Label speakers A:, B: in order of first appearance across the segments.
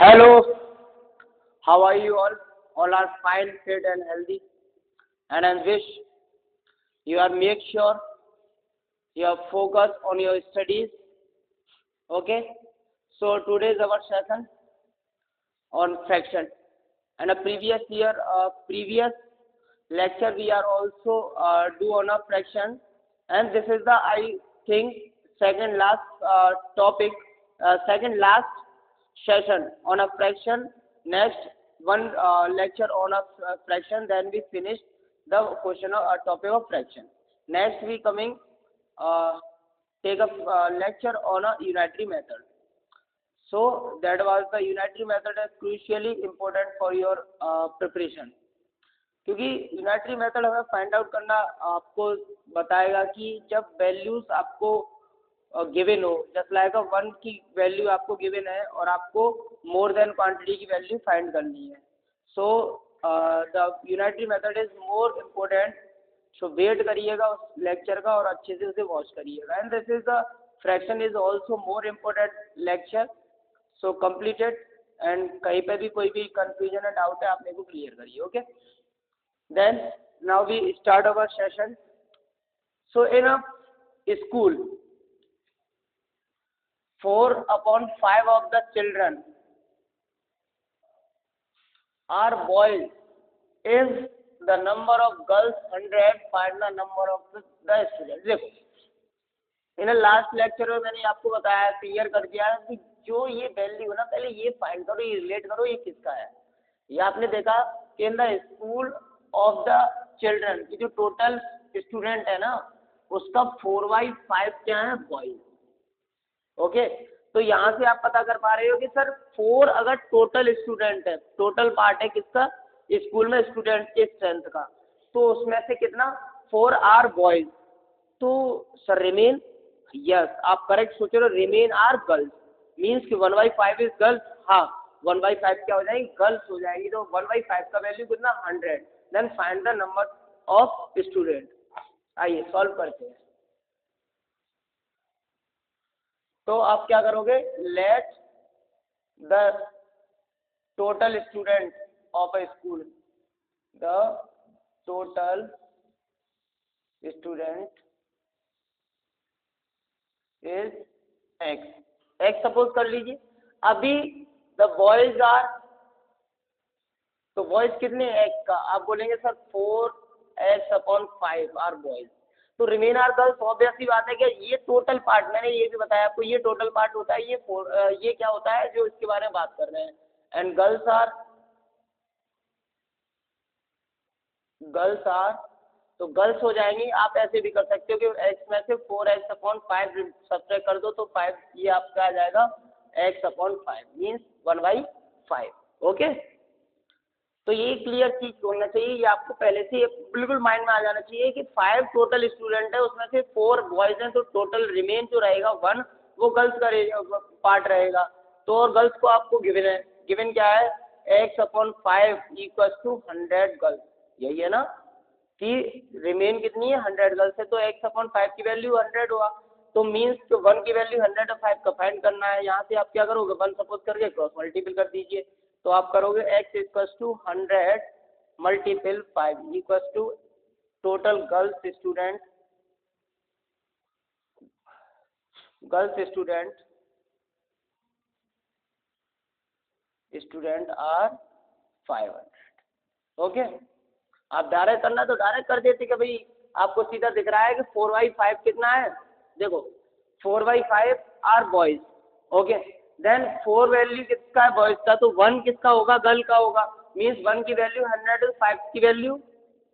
A: Hello, how are you all? All are fine, fit, and healthy. And I wish you are make sure you are focused on your studies. Okay. So today is our session on fraction. And a previous lecture we are also do on a fraction. And this is the I think second last topic, second last session on a fraction. Next one lecture on a fraction. Then we finish the question of topic of fraction. Next we coming take a lecture on a unitary method. So that was the unitary method is crucially important for your preparation. क्योंकि unitary method हमें find out करना आपको बताएगा कि जब values आपको given हो, just like 1 की वैल्यू आपको गिवन है और आपको मोर देन क्वांटिटी की वैल्यू फाइंड करनी है. So the unitary method is more important. So wait करिएगा उस लेक्चर का और अच्छे से उसे वॉच करिएगा. And this is the fraction is also more important lecture. So completed. And कहीं पे भी कोई भी कंफ्यूजन है, डाउट है, आप मेरे को क्लियर करिए. Okay. Then now we start our session. So in a school, 4/5 of the children are boys. If the number of girls 100, find the number of the students. देखो, इन लास्ट लेक्चर में मैंने आपको बताया, clear कर दिया कि जो ये वैल्यू है ना, पहले ये फाइंड करो, ये रिलेट करो, ये किसका है. ये आपने देखा कि in the school of the children की जो टोटल स्टूडेंट है ना, उसका 4/5 क्या है, बॉयज. ओके. तो यहाँ से आप पता कर पा रहे हो कि सर 4 अगर टोटल स्टूडेंट है, टोटल पार्ट है किसका, स्कूल में स्टूडेंट के स्ट्रेंथ का, तो उसमें से कितना 4 आर बॉयज. तो सर रिमेन, यस आप करेक्ट सोच रहे हो, रिमेन आर गर्ल्स. मीन्स कि 1/5 इज गर्ल्स. हाँ, 1/5 क्या हो जाएगी, गर्ल्स हो जाएगी. तो 1/5 का वैल्यू कितना, 100. Then find the number of student. आइए सॉल्व करते हैं. तो आप क्या करोगे, let the total student of a school, the total student is x. x suppose कर लीजिए. अभी द बॉयज आर, तो बॉयज कितने x का, आप बोलेंगे सर 4x/5 आर बॉयज. तो रिमेन आर गर्ल्स, ऑब्वियस सी बात है कि ये टोटल पार्ट, मैंने ये भी बताया आपको, ये टोटल पार्ट होता है. ये क्या होता है जो इसके बारे में बात कर रहे हैं. एंड गर्ल्स आर, तो गर्ल्स हो जाएंगी. आप ऐसे भी कर सकते हो कि x में से 4x/5 सब्ट्रैक्ट कर दो, तो 5 ये आपका आ जाएगा x/5 मीन्स 1/5. ओके. तो ये क्लियर चीज होना चाहिए, ये आपको पहले से बिल्कुल माइंड में आ जाना चाहिए कि 5 टोटल स्टूडेंट है, उसमें से 4 बॉयज हैं, तो टोटल रिमेन जो रहेगा 1 वो गर्ल्स का पार्ट रहेगा. तो और गर्ल्स को आपको गिवन है, गिवन क्या है, x/5 = 100 गर्ल्स. यही है ना कि रिमेन कितनी है, 100 गर्ल्स है. तो x/5 की वैल्यू 100 हुआ. तो मीन्स कि 1 की वैल्यू 100 और 5 का फाइंड करना है. यहाँ से आप क्या करोगे, 1 सपोज करके क्रॉस मल्टीपल कर दीजिए. तो आप करोगे x = 100 × 5 = total girls student are 500. Okay. आप डायरेक्ट करना तो डायरेक्ट कर देते कि भाई आपको सीधा दिख रहा है कि 4/5 कितना है. देखो 4/5 are boys. Okay. Then 4 value किसका है, बॉयज का, तो 1 किसका होगा, गर्ल का होगा. मीन्स 1 की वैल्यू 100, 5 की value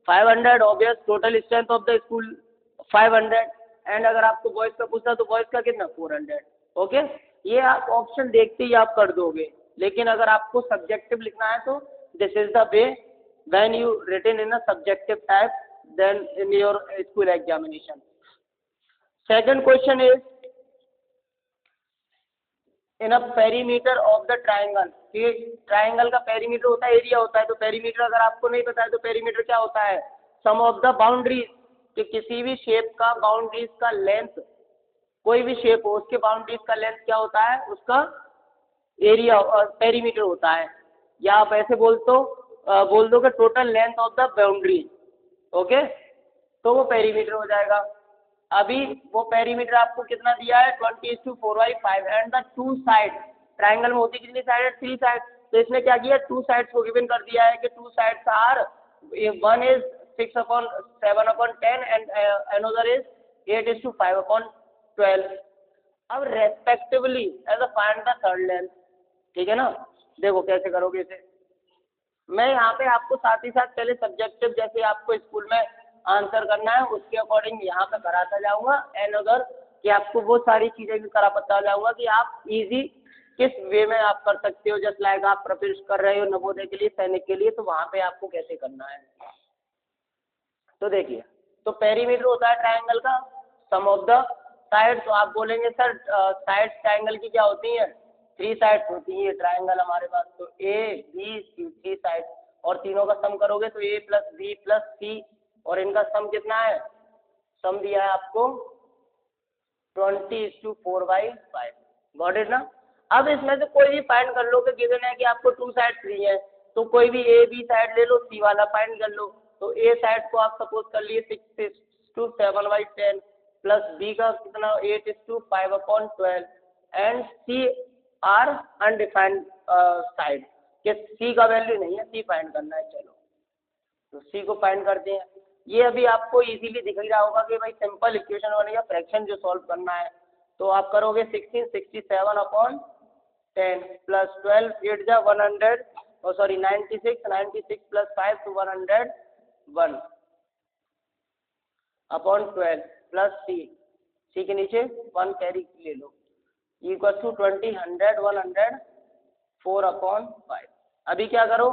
A: 500. Obvious total strength of the school 500. And अगर आपको बॉयज का पूछा तो बॉयज का कितना, 400. ओके. ये आप ऑप्शन देखते ही आप कर दोगे. लेकिन अगर आपको सब्जेक्टिव लिखना है तो this is the way when you written in a subjective type then in your school examination. Second question is in a perimeter of the triangle. कि ट्राइंगल का पेरीमीटर होता है, एरिया होता है. तो पेरीमीटर अगर आपको नहीं पता है तो पेरीमीटर क्या होता है, सम ऑफ द बाउंड्रीज, कि किसी भी शेप का बाउंड्रीज का लेंथ, कोई भी शेप हो उसके बाउंड्रीज का लेंथ क्या होता है, उसका एरिया पेरीमीटर होता है, या आप ऐसे बोल दो कि total length of the boundary, okay, तो वो पेरीमीटर हो जाएगा। अभी वो पेरीमीटर आपको कितना दिया है 20:4/5 and the two side, triangle में होती कितनी साइड है 3 साइड, तो इसने क्या किया 2 साइड्स को गिवन कर दिया है कि 2 sides are, one is 6/7/10 and another is 8:5/12। अब respectively as a find the third length, ठीक है ना। देखो कैसे करोगे इसे, मैं यहाँ पे आपको साथ ही साथ पहले सब्जेक्टिव जैसे आपको स्कूल में आंसर करना है उसके अकॉर्डिंग यहाँ पे कराता जाऊंगा, एंड अगर कि आपको वो सारी चीज़ें भी कराता जाऊंगा कि आप इजी किस वे में आप कर सकते हो, जस्ट लाइक आप प्रिपेयर कर रहे हो नवोदय के लिए, सैनिक के लिए, तो वहाँ पे आपको कैसे करना है। तो देखिए, तो पेरीमीटर होता है ट्राइंगल का सम ऑफ द साइड, तो आप बोलेंगे सर साइड ट्राइंगल की क्या होती हैं 3 साइड्स होती है ट्राइंगल हमारे पास, तो ए बी सी 3 साइड, और तीनों का सम करोगे तो ए प्लस बी प्लस सी, और इनका सम कितना है, सम दिया है आपको 20:4/5, गॉट इट ना। अब इसमें से कोई भी फाइंड कर लो कि गिवन है कि आपको 2 साइड फ्री है, तो कोई भी ए बी साइड ले लो, सी वाला फाइंड कर लो, तो ए साइड को आप सपोज कर लिए 6:7/10 प्लस बी का कितना 8:5/12 and C are undefined side, कि सी का वैल्यू नहीं है, सी फाइंड करना है। चलो तो सी को फाइंड करते हैं। ये अभी आपको इजीली दिख ही रहा होगा कि भाई सिंपल इक्वेशन बनेगा, फ्रैक्शन जो सॉल्व करना है, तो आप करोगे 1667/10 प्लस 12 8 जा 100 और सॉरी 96 प्लस 5 तो 101/12 प्लस सी के नीचे 1 कैरी ले लो, इक्वल टू 20 100 104/5। अभी क्या करो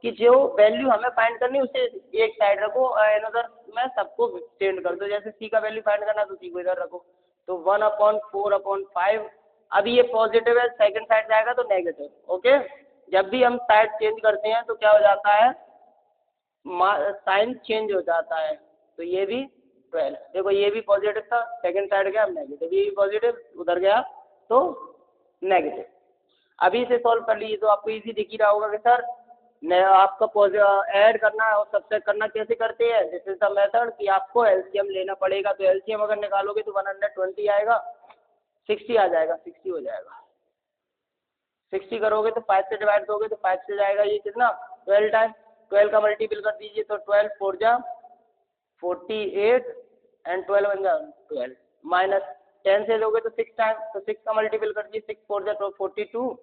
A: कि जो वैल्यू हमें फाइंड करनी है उसे एक साइड रखो, अनदर में सबको चेंज कर दो, जैसे सी का वैल्यू फाइंड करना है तो सी को इधर रखो, तो 1/4/5। अभी ये पॉजिटिव है, सेकंड साइड जाएगा तो नेगेटिव, ओके। जब भी हम साइड चेंज करते हैं तो क्या हो जाता है, साइन चेंज हो जाता है, तो ये भी 12, देखो ये भी पॉजिटिव था, सेकंड साइड गया नेगेटिव, ये भी पॉजिटिव उधर गया तो नेगेटिव। अभी इसे सॉल्व कर लीजिए तो आपको इजी दिख ही रहा होगा कि सर आपका ऐड करना और सब्ट्रैक्ट करना कैसे करते हैं, दिस इज द मेथड कि आपको एलसीएम लेना पड़ेगा, तो एलसीएम अगर निकालोगे तो 120 आएगा, 60 आ जाएगा, 60 हो जाएगा, 60 करोगे तो 5 से डिवाइड दोगे तो 5 से जाएगा ये कितना 12 टाइम, 12 का मल्टीपल कर दीजिए तो 12 4 जा 48 एंड 12 बन जा 12, माइनस 10 से लोगे तो 6 टाइम, तो 6 का मल्टीपल कर दीजिए 6 4 जा 42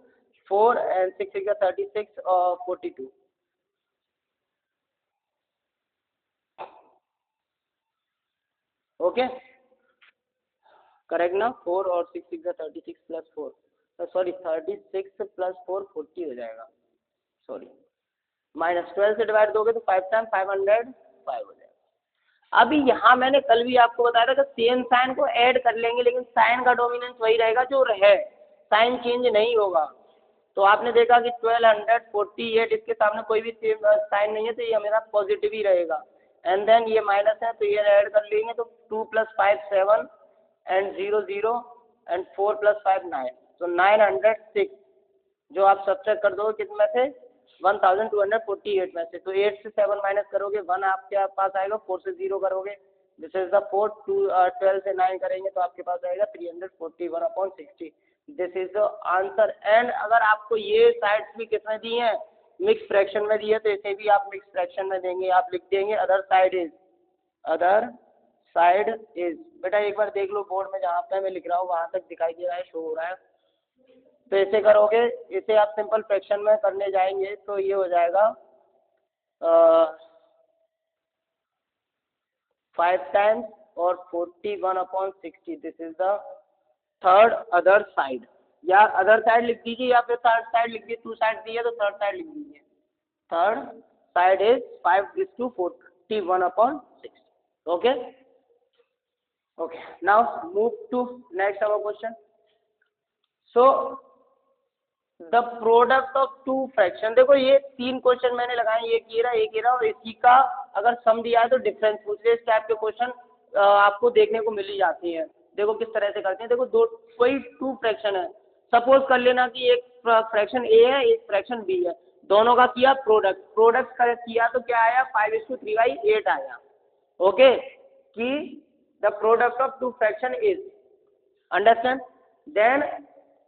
A: 4 एंड 6 6 36 और 42, ओके करेक्ट ना। 4 और 6 6 36 प्लस 4 सॉरी 36 प्लस 4 40 हो जाएगा, सॉरी माइनस 12 से डिवाइड दोगे तो 5 टाइम 505 हो जाएगा। अभी यहाँ मैंने कल भी आपको बताया था कि सेम साइन को ऐड कर लेंगे, लेकिन साइन का डोमिनेंस वही रहेगा जो है, साइन चेंज नहीं होगा। तो आपने देखा कि 1248 इसके सामने कोई भी सेम साइन नहीं है, तो ये हमेशा पॉजिटिव ही रहेगा, एंड देन ये माइनस है तो ये ऐड कर लेंगे तो 2 + 5 7 एंड 0 0 एंड 4 + 5 9, तो 906 जो आप सब्ट्रैक्ट कर दोगे कितने में से 1248 में से, तो 8 से 7 माइनस करोगे 1 आपके पास आएगा, 4 से 0 करोगे दिस इज द 4, 12 से 9 करेंगे तो आपके पास आएगा 341/60, this is the answer. And अगर आपको ये साइड्स भी कितने दिए हैं मिक्स फ्रैक्शन में दिए, तो इसे भी आप मिक्स फ्रैक्शन में देंगे, आप लिख देंगे अदर साइड इज, बेटा एक बार देख लो बोर्ड में जहाँ पे मैं लिख रहा हूँ वहाँ तक दिखाई दे रहा है, शो हो रहा है, तो ऐसे करोगे, इसे आप सिंपल फ्रैक्शन में करने जाएंगे तो ये हो जाएगा 5 टाइम्स और 41/60, this is the third other side, या अदर साइड लिख दीजिए या फिर थर्ड साइड लिख दीजिए, 2 साइड दी है तो थर्ड साइड लिख दीजिए, third side is 5:41/60, okay okay. Now move to next our question. So the product of 2 fraction, देखो ये 3 क्वेश्चन मैंने लगाए, एक ये रहा और इसी का अगर सम दिया है तो डिफरेंस पूछ रहे, इस टाइप के क्वेश्चन आपको देखने को मिल ही जाती हैं। देखो किस तरह से करते हैं, देखो कोई 2 फ्रैक्शन है, सपोज कर लेना कि एक फ्रैक्शन ए है, एक फ्रैक्शन बी है, दोनों का किया प्रोडक्ट का किया तो क्या आया 5:3/8 आया। ओके, कि the product of two fraction is, understand. Then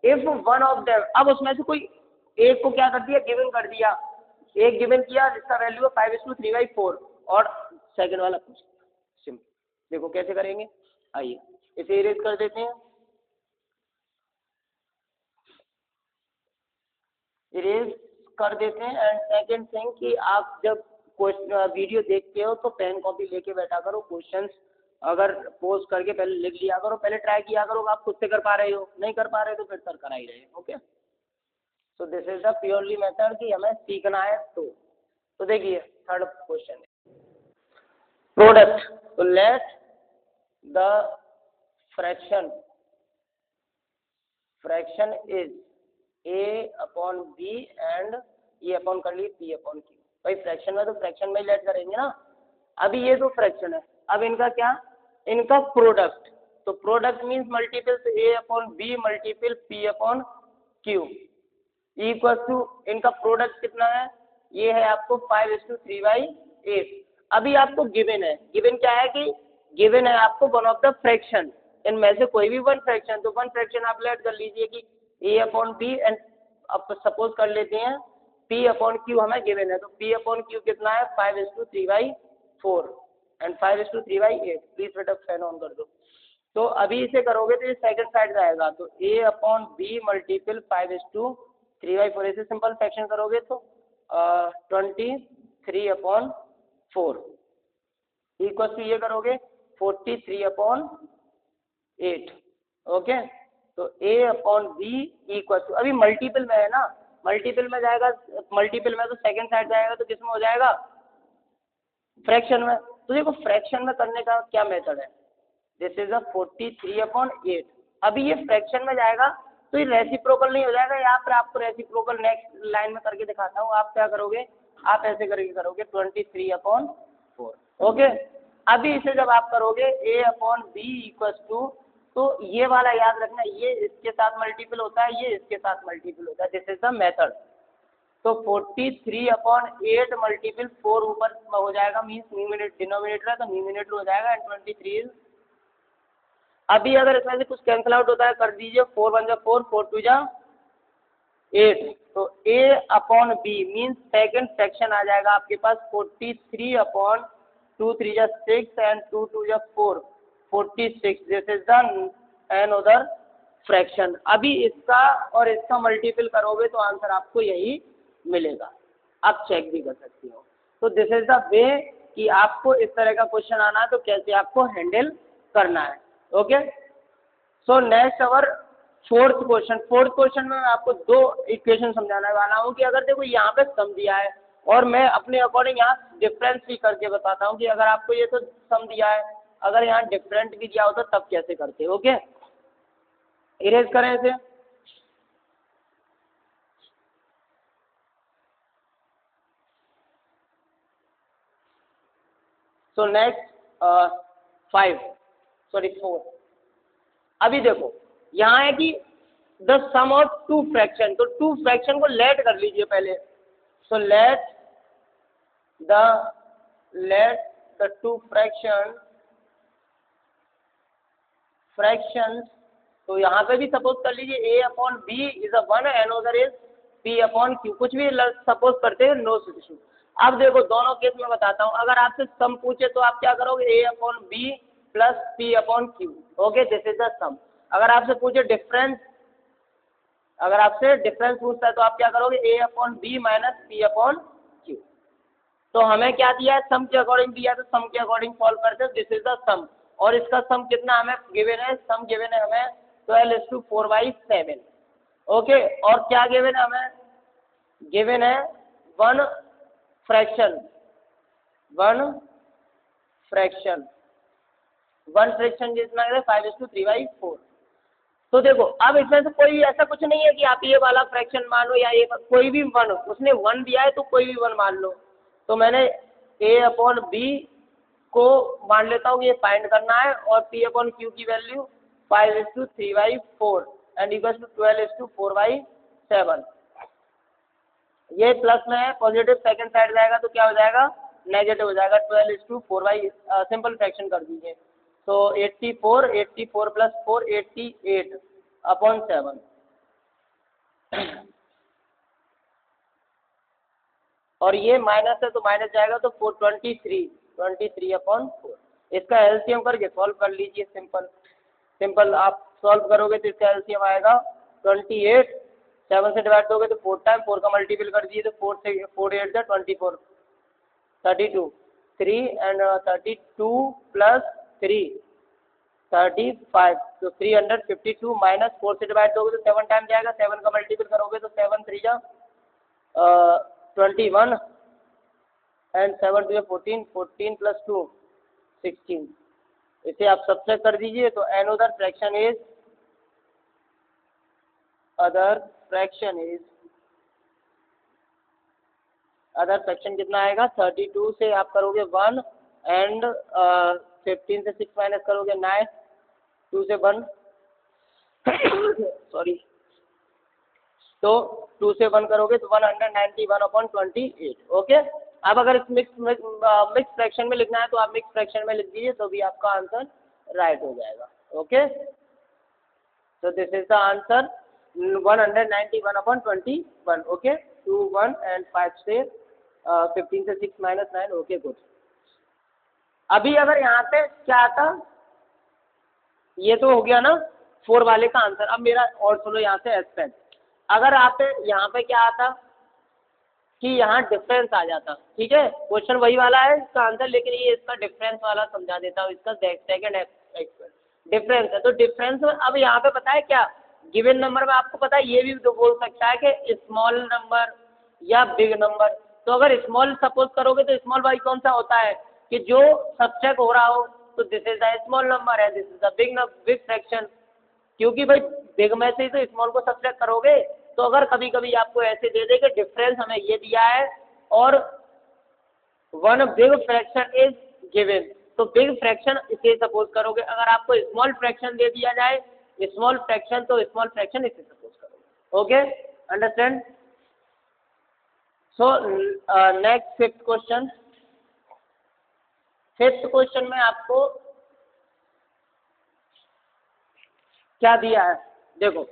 A: if one of them, अब उसमें से कोई एक को क्या कर दिया, गिवन कर दिया, एक गिवन किया जिसका वैल्यू है 5:3/4 और सेकंड वाला कुछ सिंपल। देखो कैसे करेंगे, आइए इसे इरेज कर देते हैं, इरेज कर देते हैं। एंड सेकंड थिंग कि आप जब वीडियो देखते हो तो पेन कॉपी लेके बैठा करो, क्वेश्चंस अगर पोस्ट करके पहले लिख लिया करो, पहले ट्राई किया करो, आप खुद से कर पा रहे हो, नहीं कर पा रहे तो फिर सर करा ही रहे। Okay, so this is the purely method कि हमें सीखना है। तो देखिए थर्ड क्वेश्चन है प्रोडक्ट, तो let the fraction is a/b and ये अपॉन कर लिए p/q। भाई फ्रैक्शन में तो फ्रैक्शन में लेट करेंगे ना, अभी ये तो फ्रैक्शन है, अब इनका क्या, इनका प्रोडक्ट, तो product means multiples a/b multiple p/q equal to इनका प्रोडक्ट कितना है, ये है आपको 5:3/8। अभी आपको गिवन है, गिवन क्या है कि गिवन है आपको वन ऑफ द फ्रैक्शन, इनमें से कोई भी वन फ्रैक्शन, तो वन फ्रैक्शन आप लेट कर लीजिए कि a/b एंड अब सपोज कर लेते हैं p/q हमें गिवन है, तो p/q कितना है 5:3/4 एंड 5:3/8। प्लीज बेटा फैन ऑन कर दो। तो अभी इसे करोगे तो ये सेकंड साइड जाएगा, तो a/b मल्टीपल 5:3/4, ऐसे सिंपल फ्रैक्शन करोगे तो 23/4 इक्वल टू ये करोगे 43/8। ओके, तो a/b इक्वल टू, अभी मल्टीपल में है ना, मल्टीपल में जाएगा, मल्टीपल में तो सेकंड साइड जाएगा, तो किस में हो जाएगा, फ्रैक्शन में। तो देखो फ्रैक्शन में करने का क्या मेथड है, दिस इज 43/8। अभी ये फ्रैक्शन में जाएगा तो ये रेसिप्रोकल नहीं हो जाएगा, यहाँ पर आपको रेसिप्रोकल नेक्स्ट लाइन में करके दिखाता हूँ। आप क्या करोगे, आप ऐसे करके करोगे 23/4। ओके, अभी इसे जब आप करोगे a/b इक्वल टू, तो ये वाला याद रखना, ये इसके साथ मल्टीपल होता है, ये इसके साथ मल्टीपल होता है, दिस इज द मेथड। तो 43/8 मल्टीपल 4 ऊपर हो जाएगा, मीन्स न्यूमिनेटर डिनोमिनेटर है तो न्यूमिनेटर हो जाएगा, एंड 23। अभी अगर इसमें से कुछ कैंसिल आउट होता है कर दीजिए, 4 1 जा 4, 4 2 जा 8, तो a/b मीन्स सेकंड फ्रैक्शन आ जाएगा आपके पास 43/2 3 जा 6 एंड 2 2 जा 4, 46। This is the another fraction. अभी इसका और इसका मल्टीपल करोगे तो आंसर आपको यही मिलेगा, आप चेक भी कर सकते हो। तो दिस इज द वे कि आपको इस तरह का क्वेश्चन आना है तो कैसे आपको हैंडल करना है। ओके, सो नेक्स्ट अवर फोर्थ क्वेश्चन में मैं आपको दो इक्वेशन समझाने वाला हूँ कि अगर देखो यहाँ पे सम दिया है और मैं अपने अकॉर्डिंग यहाँ डिफरेंस भी करके बताता हूँ कि अगर आपको ये तो सम दिया है, अगर यहाँ डिफरेंट भी दिया होता तब कैसे करते। ओके, इरेज करें इसे। So next 4। अभी देखो यहाँ है कि the sum of two fraction, तो टू फ्रैक्शन को लेट कर लीजिए पहले। So let the two fractions, तो यहाँ पे भी सपोज कर लीजिए a/b is 1 and other is p/q, कुछ भी सपोज करते हैं, नो इशू। अब देखो दोनों केस में बताता हूँ, अगर आपसे सम पूछे तो आप क्या करोगे, a/b plus p/q। Okay, this is the sum. अगर आपसे पूछे डिफरेंस, अगर आपसे डिफरेंस पूछता है तो आप क्या करोगे, a/b माइनस p/q। तो हमें क्या दिया है, सम के अकॉर्डिंग दिया है, तो सम के अकॉर्डिंग सॉल्व करते हैं, दिस इज द सम। और इसका सम कितना हमें गिवन है, सम गिवन है हमें 12:4/7। ओके, और क्या गिवन है हमें, गिवन है वन फ्रैक्शन जितना है 5:3/4। तो देखो अब इसमें से कोई ऐसा कुछ नहीं है कि आप ये वाला फ्रैक्शन मान लो या ये कोई भी वन, उसने 1 दिया है तो कोई भी 1 मान लो। तो मैंने a/b को मान लेता हूँ, ये फाइंड करना है, और p/q की वैल्यू 5:3/4 एंड इक्वल टू 12:4/7। 7। ये प्लस में है, पॉजिटिव सेकंड साइड जाएगा तो क्या हो जाएगा, नेगेटिव हो जाएगा। 12:4 बाई सिंपल फ्रैक्शन कर दीजिए। तो 84 प्लस 4 88 अपॉन 7। और ये माइनस है तो माइनस जाएगा तो 423 अपॉन 4। इसका एलसीएम करके सॉल्व कर लीजिए। सिंपल आप सॉल्व करोगे तो इसका एलसीएम आएगा 28। 7 से डिवाइड दोगे तो 4 टाइम, 4 का मल्टीपल कर दीजिए तो 4 से 4 8 जा 24 32 3 एंड 32 प्लस 3 35 तो 352 माइनस 4 से डिवाइड दोगे तो 7 टाइम जाएगा। 7 का मल्टीपल करोगे तो 7 3 जा 21 एंड 7 2 14 14 प्लस 2 16। इसे आप सब्ट्रैक्ट कर दीजिए तो अनदर फ्रैक्शन कितना आएगा, 32 से आप करोगे 1 एंड 15 से 6 माइनस करोगे 9, 2 से 1 सॉरी, तो 2 से 1 करोगे तो 191 अपॉन 28। ओके, अब अगर इस मिक्स फ्रैक्शन में लिखना है तो आप मिक्स फ्रैक्शन में लिख दीजिए तो भी आपका आंसर राइट हो जाएगा। ओके, तो this is the answer 191 upon 21। Okay, 2 1 and 5 से 15 से 6 माइनस 9। Okay good. अभी अगर यहाँ पे क्या आता, ये तो हो गया ना 4 वाले का आंसर। अब मेरा और सुनो यहाँ से एस्पेक्ट, अगर आप यहाँ पे क्या आता कि यहाँ डिफरेंस आ जाता, ठीक है, क्वेश्चन वही वाला है इसका आंसर, लेकिन ये इसका डिफरेंस वाला समझा देता हूँ। इसका सेकंड डिफरेंस है तो डिफरेंस में अब यहाँ पे पता है क्या, गिवन नंबर में आपको पता है ये भी तो बोल सकता है कि स्मॉल नंबर या बिग नंबर। तो अगर स्मॉल सपोज करोगे तो स्मॉल वाई कौन सा होता है कि जो सब्ट्रैक्ट हो रहा हो, तो this is the small number है, this is the big fraction. क्योंकि भाई बिग में से ही तो स्मॉल को सब्ट्रैक्ट करोगे। तो अगर कभी कभी आपको ऐसे दे दे कि डिफरेंस हमें ये दिया है और one big fraction is given, तो बिग फ्रैक्शन इसे सपोज करोगे। अगर आपको स्मॉल फ्रैक्शन दे दिया जाए स्मॉल फ्रैक्शन, तो स्मॉल फ्रैक्शन इसे सपोज करोगे। Okay, understand. So next fifth question में आपको क्या दिया है, देखो,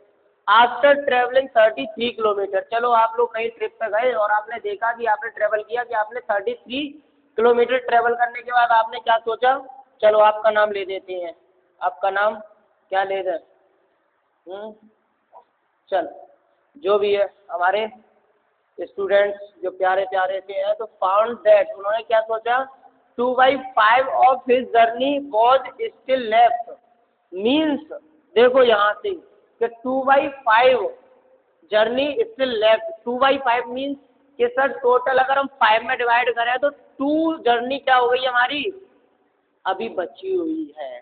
A: आफ्टर ट्रेवलिंग 33 किलोमीटर। चलो आप लोग कहीं ट्रिप पे गए और आपने देखा कि आपने ट्रेवल किया कि आपने 33 किलोमीटर ट्रेवल करने के बाद आपने क्या सोचा, चलो आपका नाम ले देते हैं। आपका नाम क्या ले दें, चल जो भी है, हमारे स्टूडेंट्स जो प्यारे प्यारे से हैं, तो फाउंड दैट, उन्होंने क्या सोचा, 2/5 of his journey was still left. Means देखो यहाँ से कि 2/5 जर्नी स्टिल लेफ्ट। 2/5 मीन्स कि सर टोटल अगर हम 5 में डिवाइड करें तो 2 जर्नी क्या हो गई हमारी, अभी बची हुई है।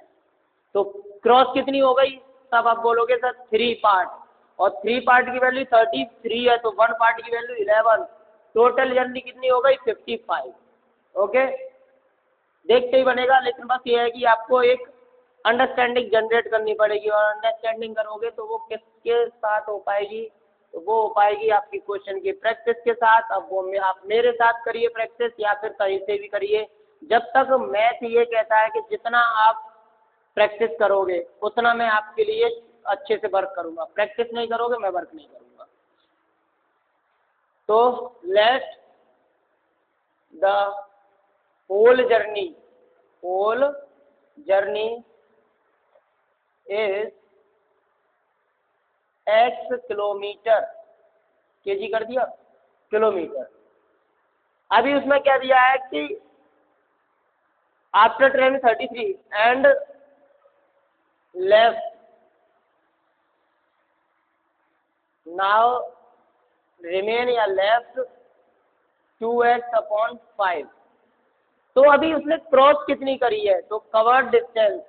A: तो क्रॉस कितनी हो गई, तब आप बोलोगे सर 3 पार्ट, और 3 पार्ट की वैल्यू 33 है तो 1 पार्ट की वैल्यू 11। टोटल जर्नी कितनी हो गई 55। ओके, देखते ही बनेगा, लेकिन बस ये है कि आपको एक अंडरस्टैंडिंग जनरेट करनी पड़ेगी, और अंडरस्टैंडिंग करोगे तो वो किसके साथ हो पाएगी, तो वो हो पाएगी आपकी क्वेश्चन की प्रैक्टिस के साथ। अब वो आप मेरे साथ करिए प्रैक्टिस या फिर कहीं से भी करिए, जब तक मैथ ये कहता है कि जितना आप प्रैक्टिस करोगे उतना मैं आपके लिए अच्छे से वर्क करूँगा। प्रैक्टिस नहीं करोगे मैं वर्क नहीं करूँगा। तो let the whole journey is x kilometre, KG कर दिया, किलोमीटर। अभी उसमें क्या दिया है कि after travelling 33 and left now remain या लेफ्ट 2x अपॉन 5। तो अभी उसने क्रॉस कितनी करी है, तो कवर्ड डिस्टेंस।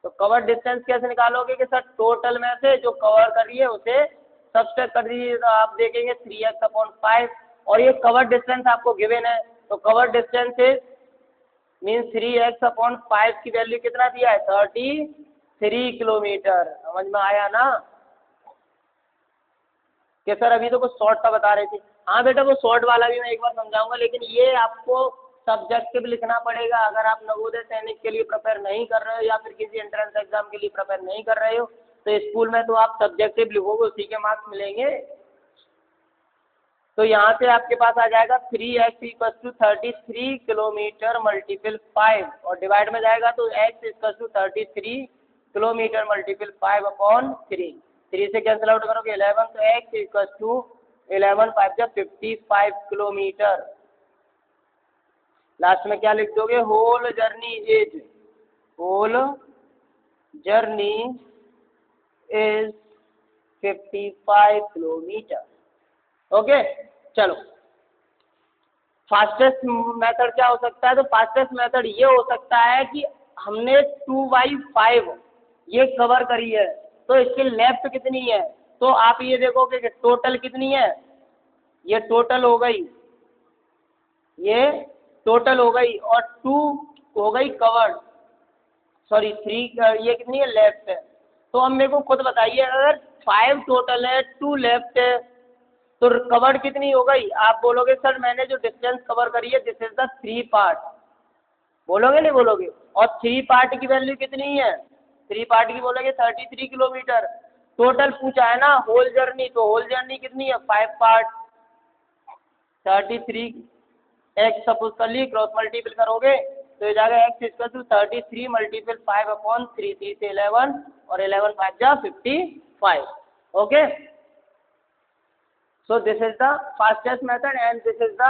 A: तो कवर डिस्टेंस कैसे निकालोगे कि सर टोटल में से जो कवर कर रही है उसे सब्ट्रैक्ट कर दीजिए, तो आप देखेंगे 3x अपॉन 5, और ये कवर डिस्टेंस आपको गिवन है। तो cover distance is means 3x upon 5 की वैल्यू कितना दिया है 30 3 किलोमीटर। समझ में आया ना कि सर अभी तो कुछ शॉर्ट का बता रहे थे। हाँ बेटा वो शॉर्ट वाला भी मैं एक बार समझाऊंगा, लेकिन ये आपको सब्जेक्टिव लिखना पड़ेगा। अगर आप नवोदय सैनिक के लिए प्रिपेयर नहीं कर रहे हो या फिर किसी एंट्रेंस एग्जाम के लिए प्रिपेयर नहीं कर रहे हो तो स्कूल में तो आप सब्जेक्टिव लिखोगे, उसी के मार्क्स मिलेंगे। तो यहाँ से आपके पास आ जाएगा 3x equal to 33 kilometre multiple 5 और डिवाइड में जाएगा तो x equal to 33 kilometre multiple 5 upon 3। 3 से कैंसिल आउट करोगे 11 तो x इक्वल टू 11 5 जब 55 किलोमीटर। लास्ट में क्या लिख दोगे, whole journey is 55 kilometre. Okay चलो, फास्टेस्ट मेथड क्या हो सकता है? तो फास्टेस्ट मेथड ये हो सकता है कि हमने 2/5 ये कवर करी है तो इसकी लेफ्ट कितनी है, तो आप ये देखोगे कि टोटल कितनी है, ये टोटल हो गई, ये टोटल हो गई और 2 हो गई कवर्ड, सॉरी 3 ये कितनी है, लेफ्ट है। तो अब मेरे को खुद बताइए, अगर 5 टोटल है 2 लेफ्ट है तो कवर्ड कितनी हो गई? आप बोलोगे सर मैंने जो डिस्टेंस कवर करी है दिस इज द 3 पार्ट, बोलोगे नहीं बोलोगे? और 3 पार्ट की वैल्यू कितनी है? 3 पार्ट की बोलोगे 33 किलोमीटर। टोटल पूछा है ना होल जर्नी, तो होल जर्नी कितनी है, 5 पार्ट। 33 एक्स सपोज कर ली, क्रॉस मल्टीपल करोगे तो ये जाएगा x equal to 33 multiple 5 upon 3, 3 से 11 और 11 5 जा 55। Okay, so this is the fastest method and this is the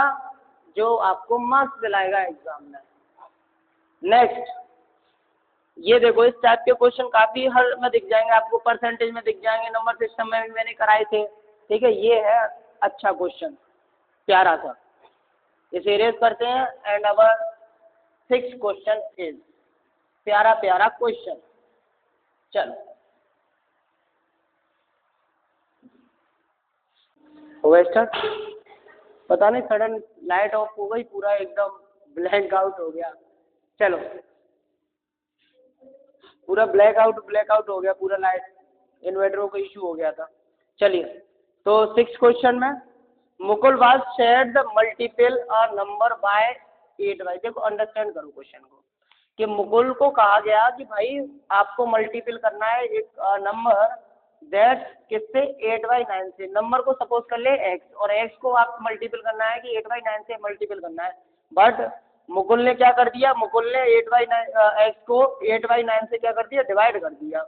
A: जो आपको मार्क्स दिलाएगा एग्जाम में। नेक्स्ट, ये देखो इस टाइप के क्वेश्चन काफ़ी हर में दिख जाएंगे आपको, परसेंटेज में दिख जाएंगे, नंबर सिस्टम में भी मैंने कराए थे। ठीक है, ये है अच्छा क्वेश्चन, प्यारा सा, इसे इरेज करते हैं and our 6th question is, प्यारा प्यारा क्वेश्चन। चलो हो गया स्टार्ट। पता नहीं सडन लाइट ऑफ हो गई, पूरा एकदम ब्लैक आउट हो गया। चलो पूरा ब्लैक आउट हो गया पूरा, लाइट इन्वर्टर को इशू हो गया था। चलिए तो 6th क्वेश्चन में, Mukul was shared the multiple a number by 8/। देखो अंडरस्टैंड करो क्वेश्चन को कि मुकुल को कहा गया कि भाई आपको मल्टीपल करना है एक नंबर दैट किससे, 8/9 से। नंबर को सपोज कर ले x और x को आप मल्टीपल करना है कि 8/9 से मल्टीपल करना है, बट मुकुल ने क्या कर दिया, मुकुल ने 8/9 x को 8/9 से क्या कर दिया, डिवाइड कर दिया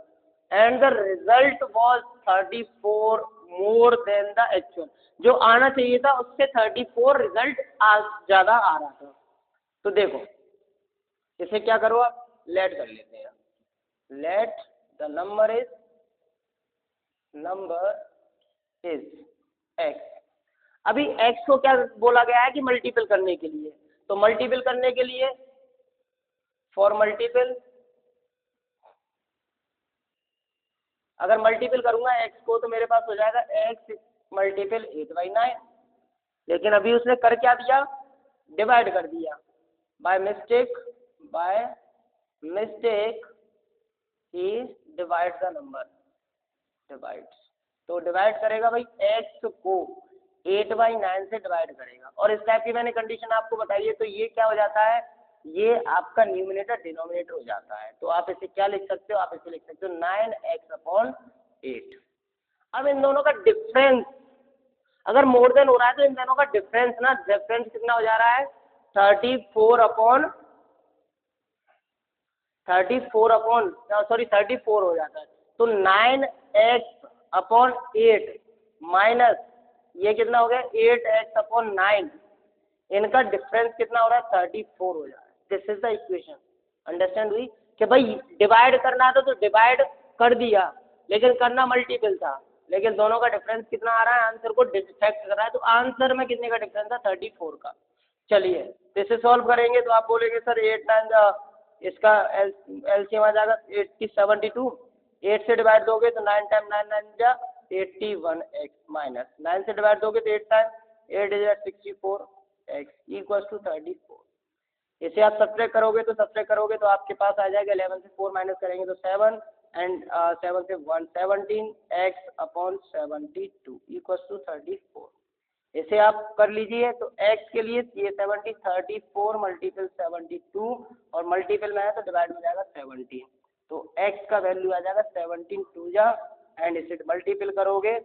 A: and the result was 34 more than the actual. जो आना चाहिए था उससे 34 रिजल्ट ज़्यादा आ रहा था। तो देखो इसे क्या करो आप, लेट कर लेते हैं, let the number is x। अभी x को क्या बोला गया है कि मल्टीपल करने के लिए, तो मल्टीपल करने के लिए फॉर मल्टीपल, अगर मल्टीपल करूंगा x को तो मेरे पास हो जाएगा x मल्टीपल 8/9, लेकिन अभी उसने कर क्या दिया, डिवाइड कर दिया। By mistake he divide the number, divide, तो डिवाइड करेगा भाई x को 8/9 से डिवाइड करेगा। और इस टाइप की मैंने कंडीशन आपको बताई है, तो ये क्या हो जाता है, ये आपका न्यूमिनेटर डिनोमिनेटर हो जाता है। तो आप इसे क्या लिख सकते हो, आप इसे लिख सकते हो 9x/8। अब इन दोनों का डिफरेंस अगर मोर देन हो रहा है तो इन दोनों का डिफरेंस कितना हो जा रहा है, 34 हो जाता है। तो 9x/8 माइनस ये कितना हो गया, 8x/9, इनका डिफरेंस कितना हो रहा है, 34 हो जा रहा है। This is the equation, understand हुई कि भाई डिवाइड करना था तो डिवाइड कर दिया, लेकिन करना मल्टीपल था, लेकिन दोनों का डिफरेंस कितना आ रहा है, आंसर को डिफेक्ट कर रहा है। तो आंसर में कितने का डिफरेंस था, 34 का। चलिए इसे सॉल्व करेंगे तो आप बोलेंगे सर 8 9 इसका एलसीएम आ जाएगा 72, 8 से डिवाइड दोगे तो 9 टाइम 9 9 जा 81x माइनस 9 से डिवाइड दोगे तो 8 time 8 is 64x equal to 34। इसे आप सब्ट्रैक्ट करोगे तो आपके पास आ जाएगा 11 से 4 माइनस करेंगे तो 7 एंड 7 से 1 17x/72 इक्वल टू 34। इसे आप कर लीजिए। तो x के लिए ये 70 34 मल्टीपल 72 और मल्टीपल में है तो डिवाइड में जाएगा 17। तो x का वैल्यू आ जाएगा 17 2 जा एंड इसे मल्टीपल करोगे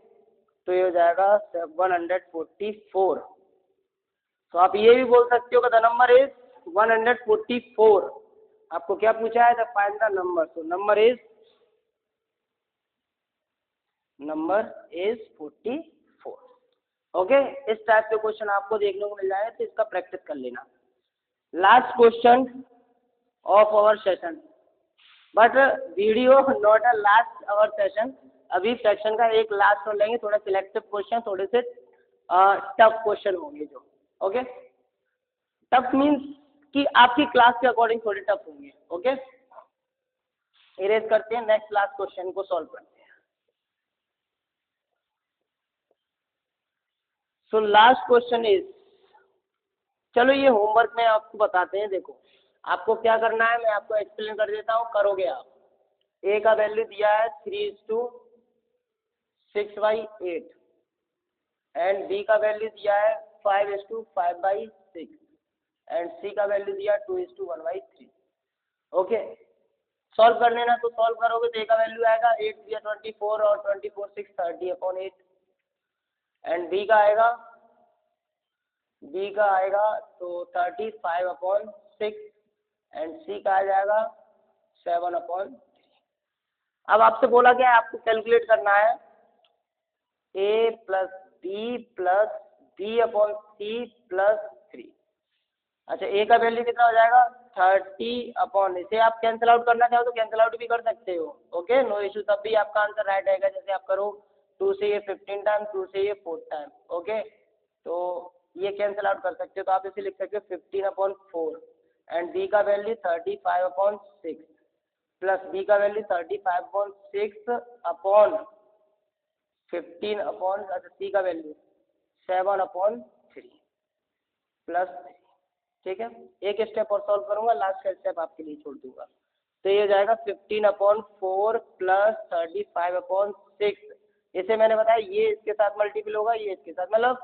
A: तो ये हो जाएगा 144। तो आप ये भी बोल सकते हो कि द नंबर इज 144। आपको क्या पूछा है? The find the number. तो नंबर इज 44। ओके, इस टाइप के क्वेश्चन आपको देखने को मिल जाए तो इसका प्रैक्टिस कर लेना। Last question of our session, but video not a last our session. अभी सेक्शन का एक लास्ट और लेंगे, थोड़ा सिलेक्टिव क्वेश्चन, थोड़े से टफ क्वेश्चन होंगे जो। ओके, टफ मीन्स कि आपकी क्लास के अकॉर्डिंग थोड़े टफ होंगे। ओके, इरेज करते हैं, नेक्स्ट लास्ट क्वेश्चन को सॉल्व करते हैं। सो लास्ट क्वेश्चन इज, चलो ये होमवर्क में आपको बताते हैं। देखो आपको क्या करना है, मैं आपको एक्सप्लेन कर देता हूँ, करोगे आप। ए का वैल्यू दिया है 3:6/8 एंड बी का वैल्यू दिया है 5:5/6 एंड सी का वैल्यू दिया 2:1/3। ओके, सॉल्व कर लेना। तो सॉल्व करोगे तो ए का वैल्यू आएगा 8 दिया 24 और 24 6 30/8 एंड बी का आएगा तो 35/6 एंड सी का आ जाएगा 7/3। अब आपसे बोला गया है आपको कैलकुलेट करना है a plus B plus b/c+3। अच्छा, a का वैल्यू कितना हो जाएगा 30 इसे आप कैंसिल आउट करना चाहो तो कैंसिल आउट भी कर सकते हो। ओके, नो इशू, तब भी आपका आंसर राइट आएगा। जैसे आप करो 2 से ये 15 टाइम, 2 से ये 4 टाइम। ओके, तो ये कैंसिल आउट कर सकते हो। तो आप इसे लिख सकते हो 15/4 एंड b का वैल्यू 35/6 प्लस b का वैल्यू 35/6 अपॉन 15 अच्छा सी का वैल्यू 7/3 प्लस 3। ठीक है, एक स्टेप और सॉल्व करूंगा, लास्ट का स्टेप आपके लिए छोड़ दूंगा। तो ये हो जाएगा 15/4 प्लस 35/6। इसे मैंने बताया ये इसके साथ मल्टीपल होगा, ये इसके साथ, मतलब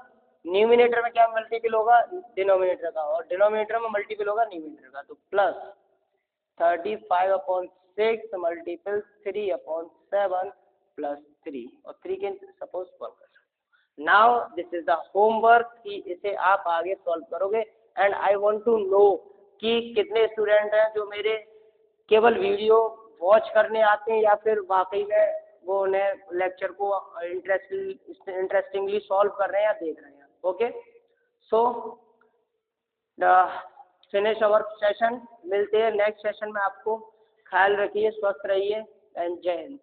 A: न्यूमिनेटर में क्या मल्टीपल होगा, डिनोमिनेटर का, और डिनोमिनेटर में मल्टीपल होगा न्यूमिनेटर का। तो प्लस 35/6 मल्टीपल 3/7 प्लस 3 और 3 के सपोज सॉल्व कर। Now this is the homework कि इसे आप आगे सॉल्व करोगे and I want to know कि कितने स्टूडेंट हैं जो मेरे केवल वीडियो वॉच करने आते हैं या फिर वाकई में वो उन्हें लेक्चर को इंटरेस्टिंगली सॉल्व कर रहे हैं या देख रहे हैं। Okay, so finish our session, मिलते हैं नेक्स्ट सेशन में। आपको ख्याल रखिए, स्वस्थ रहिए एंड जय हिंद।